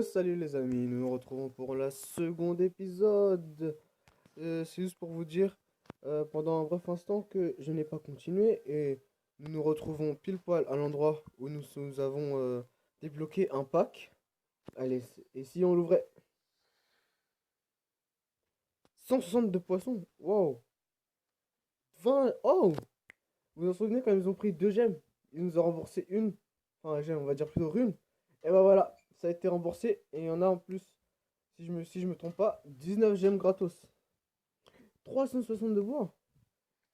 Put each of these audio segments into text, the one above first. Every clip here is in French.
Salut les amis, nous nous retrouvons pour la seconde épisode. C'est juste pour vous dire, pendant un bref instant, que je n'ai pas continué et nous nous retrouvons pile poil à l'endroit où nous avons débloqué un pack. Allez, et si on l'ouvrait? 162 poissons, wow! 20, oh! Vous vous en souvenez quand ils nous ont pris deux gemmes? Ils nous ont remboursé une, enfin gemme, on va dire plutôt une. Et bah voilà, ça a été remboursé et il y en a en plus. Si je me trompe pas, 19 gemmes gratos. 362 bois.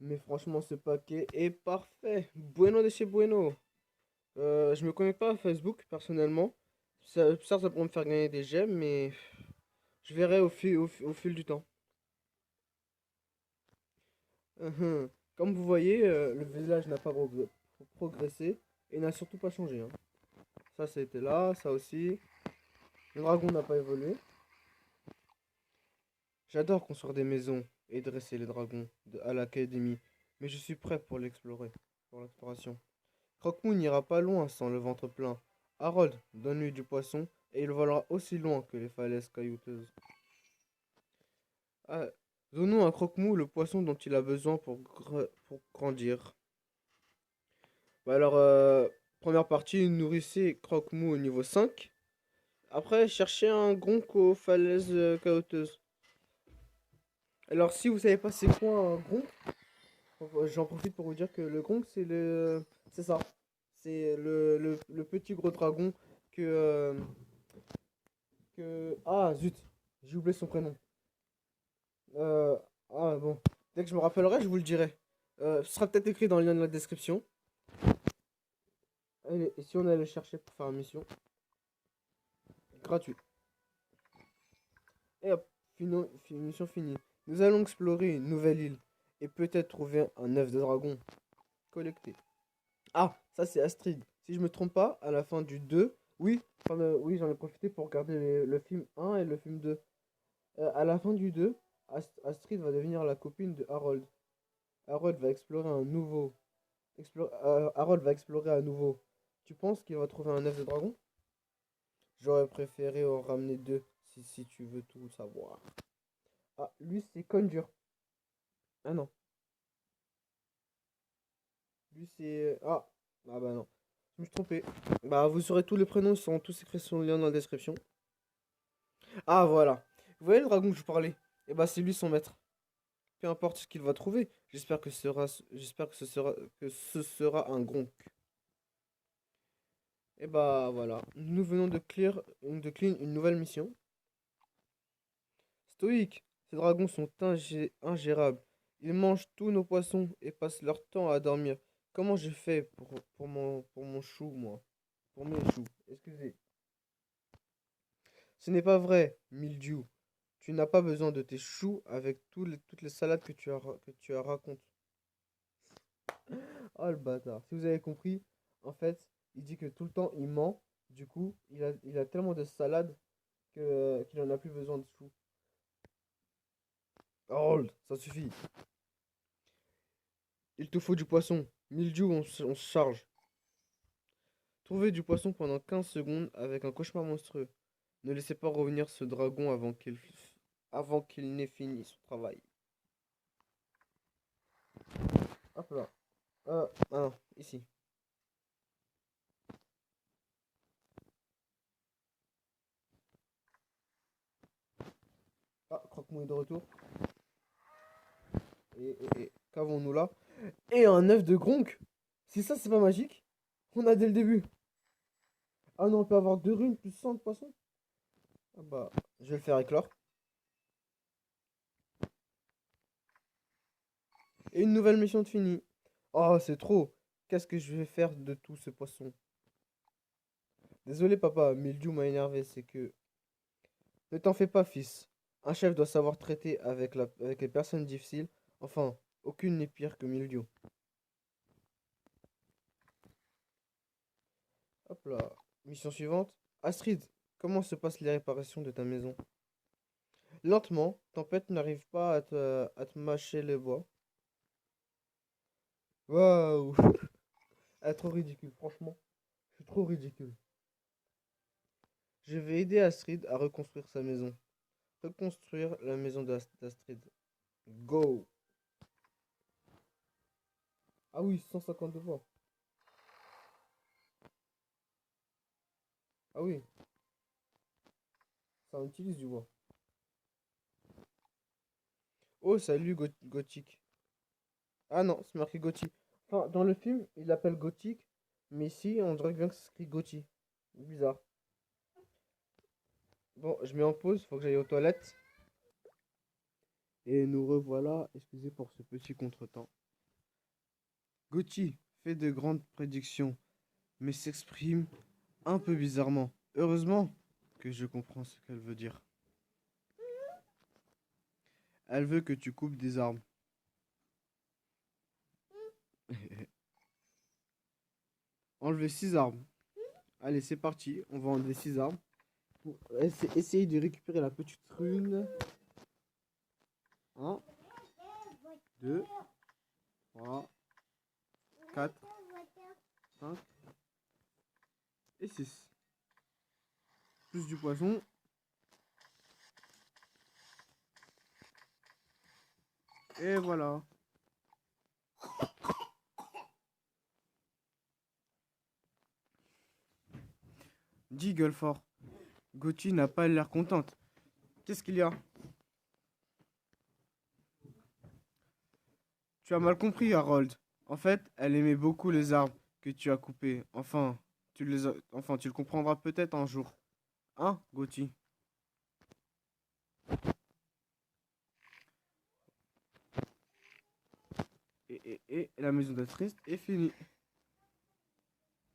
Mais franchement, ce paquet est parfait. Bueno de chez Bueno. Je me connecte pas à Facebook personnellement. Ça pourrait me faire gagner des gemmes, mais je verrai au fil du temps. Uhum. Comme vous voyez, le village n'a pas progressé et n'a surtout pas changé, hein. Ça, c'était là, ça aussi. Le dragon n'a pas évolué. J'adore construire des maisons et dresser les dragons à l'académie, mais je suis prêt pour l'exploration. Croque-Mou n'ira pas loin sans le ventre plein. Harold, donne-lui du poisson et il volera aussi loin que les falaises caillouteuses. Ah, donnons à Croque-Mou le poisson dont il a besoin pour grandir. Bah alors, première partie, nourrissez Croque-Mou au niveau 5. Après, cherchez un gronk aux falaises caillouteuses. Alors, si vous savez pas c'est quoi un gronk, j'en profite pour vous dire que le gronk, c'est ça. C'est le petit gros dragon que, Ah, zut, j'ai oublié son prénom. Euh, Ah, bon. Dès que je me rappellerai, je vous le dirai. Ce sera peut-être écrit dans le lien de la description. Allez, et si on allait le chercher pour faire une mission gratuite. Et hop, mission finie. Nous allons explorer une nouvelle île et peut-être trouver un œuf de dragon collecté. Ah, ça c'est Astrid. Si je me trompe pas, à la fin du 2, oui, oui, j'en ai profité pour regarder le film 1 et le film 2. À la fin du 2, Astrid va devenir la copine de Harold. Harold va explorer un nouveau. Harold va explorer à nouveau. Tu penses qu'il va trouver un œuf de dragon? J'aurais préféré en ramener deux, si tu veux tout savoir. Ah, lui c'est Conjure. Ah non, lui c'est. Ah bah non. Je me suis trompé. Bah vous saurez tous les prénoms, ils seront tous écrits sur le lien dans la description. Ah voilà. Vous voyez le dragon que je vous parlais? Eh bah c'est lui son maître. Peu importe ce qu'il va trouver, j'espère que ce sera un gronk. Et bah voilà, nous venons de clean une nouvelle mission. Stoïque, ces dragons sont ingérables. Ils mangent tous nos poissons et passent leur temps à dormir. Comment j'ai fait pour mon chou, moi? Pour mes choux, excusez. Ce n'est pas vrai, Mildiou. Tu n'as pas besoin de tes choux avec toutes les salades que tu as raconté. Oh le bâtard. Si vous avez compris, en fait, il dit que tout le temps il ment. Du coup, il a tellement de salade qu'il en a plus besoin de choux. Harold, ça suffit. Il te faut du poisson. Mildiou, on se charge. Trouver du poisson pendant 15 secondes avec un cauchemar monstrueux. Ne laissez pas revenir ce dragon avant qu'il n'ait fini son travail. Hop là. Ah non, ici. Ah, Croque-Mou est de retour. Qu'avons-nous là? Et un œuf de gronk. Si ça, c'est pas magique, on a dès le début. Ah non, on peut avoir deux runes plus 100 de poissons. Ah bah, je vais le faire éclore. Et une nouvelle mission de finie. Oh, c'est trop. Qu'est-ce que je vais faire de tout ce poisson? Désolé, papa, Mildiou m'a énervé. C'est que. Ne t'en fais pas, fils. Un chef doit savoir traiter avec les personnes difficiles. Enfin, aucune n'est pire que Mildiou. Hop là. Mission suivante. Astrid, comment se passent les réparations de ta maison? Lentement, Tempête n'arrive pas à te mâcher les bois. Waouh! Elle est trop ridicule, franchement. Je suis trop ridicule. Je vais aider Astrid à reconstruire sa maison. Reconstruire la maison d'Astrid. Go! Ah oui, 152 voix. Ah oui, ça en utilise du bois. Oh, salut Gothique. Ah non, c'est marqué Gotti. Enfin, dans le film, il l'appelle Gothique, mais ici, on dirait bien que c'est écrit Gotti. Bizarre. Bon, je mets en pause, faut que j'aille aux toilettes. Et nous revoilà, excusez pour ce petit contretemps. Gauthier fait de grandes prédictions, mais s'exprime un peu bizarrement. Heureusement que je comprends ce qu'elle veut dire. Elle veut que tu coupes des arbres. Enlever 6 arbres. Allez, c'est parti. On va enlever 6 arbres. Pour essayer de récupérer la petite rune. 1, 2, 3, 4, 5 et 6. Plus du poisson. Et voilà. Dit Gueulefort. Gauthier n'a pas l'air contente. Qu'est-ce qu'il y a? Tu as mal compris, Harold. En fait, elle aimait beaucoup les arbres que tu as coupés. Enfin, tu le comprendras peut-être un jour. Hein, Gauthier? Et la maison d'Astrist est finie.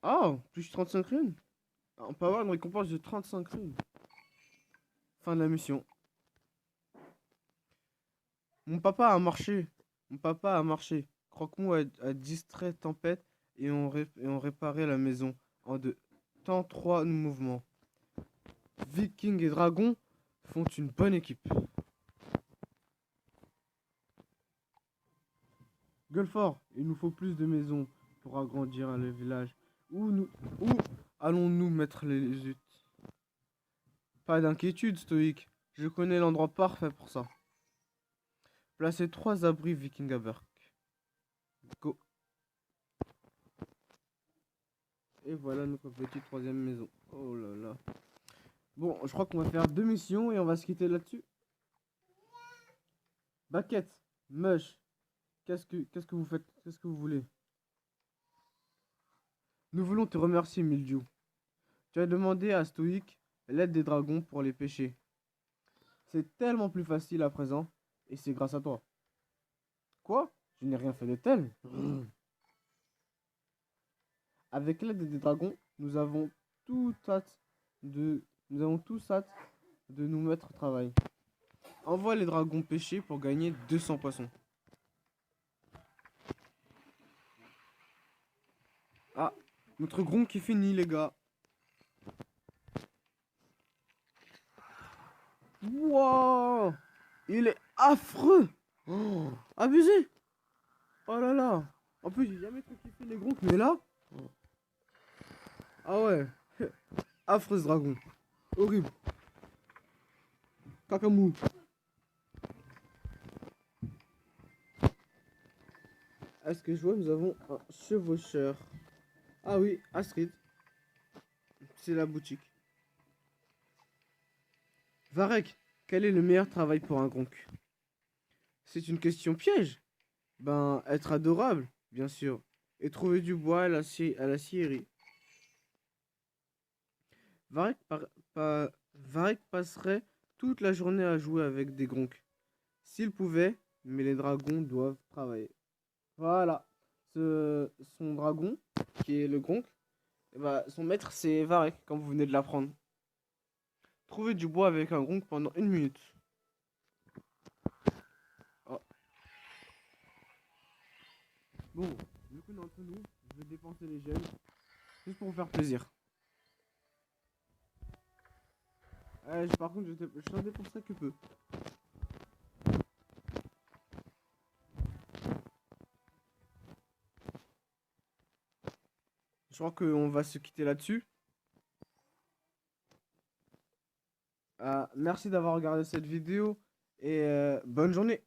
Oh, plus 35 runes. On peut avoir une récompense de 35 runes. Fin de la mission. Mon papa a marché. Mon papa a marché. Croque-Mou a distrait Tempête et on réparé la maison en deux temps 3 mouvements. Viking et Dragon font une bonne équipe. Gueulefort, il nous faut plus de maisons pour agrandir le village. Où allons-nous mettre les huttes? Pas d'inquiétude, Stoïque. Je connais l'endroit parfait pour ça. Placez 3 abris Viking à Berk. Go. Et voilà notre petite troisième maison. Oh là là. Bon, je crois qu'on va faire 2 missions et on va se quitter là-dessus. Baquette, Mush, qu'est-ce que vous faites? Qu'est-ce que vous voulez? Nous voulons te remercier, Mildiou. Tu as demandé à Stoïque l'aide des dragons pour les pêcher. C'est tellement plus facile à présent, et c'est grâce à toi. Quoi? Je n'ai rien fait de tel. Avec l'aide des dragons, tout hâte nous avons tous hâte de nous mettre au travail. Envoie les dragons pêcher pour gagner 200 poissons. Ah, notre gronk est fini, les gars. Wow, il est affreux. Oh, abusé. Oh là là. En plus, j'ai jamais trop kiffé les gronks, mais là. Ah ouais. Affreux ce dragon. Horrible. Kakamou. À ce que je vois, nous avons un chevaucheur. Ah oui, Astrid. C'est la boutique. Varek, quel est le meilleur travail pour un gronk? C'est une question piège. Ben, être adorable, bien sûr. Et trouver du bois à la scierie. Varek, Varek passerait toute la journée à jouer avec des gronks. S'il pouvait, mais les dragons doivent travailler. Voilà. Son dragon, qui est le gronk, bah, son maître c'est Varek, comme vous venez de l'apprendre. Trouver du bois avec un gronk pendant 1 minute. Oh. Bon, du coup, d'entre nous, je vais dépenser les gemmes, juste pour vous faire plaisir. Par contre, je n'en dépenserai que peu. Je crois qu'on va se quitter là-dessus. Merci d'avoir regardé cette vidéo et bonne journée.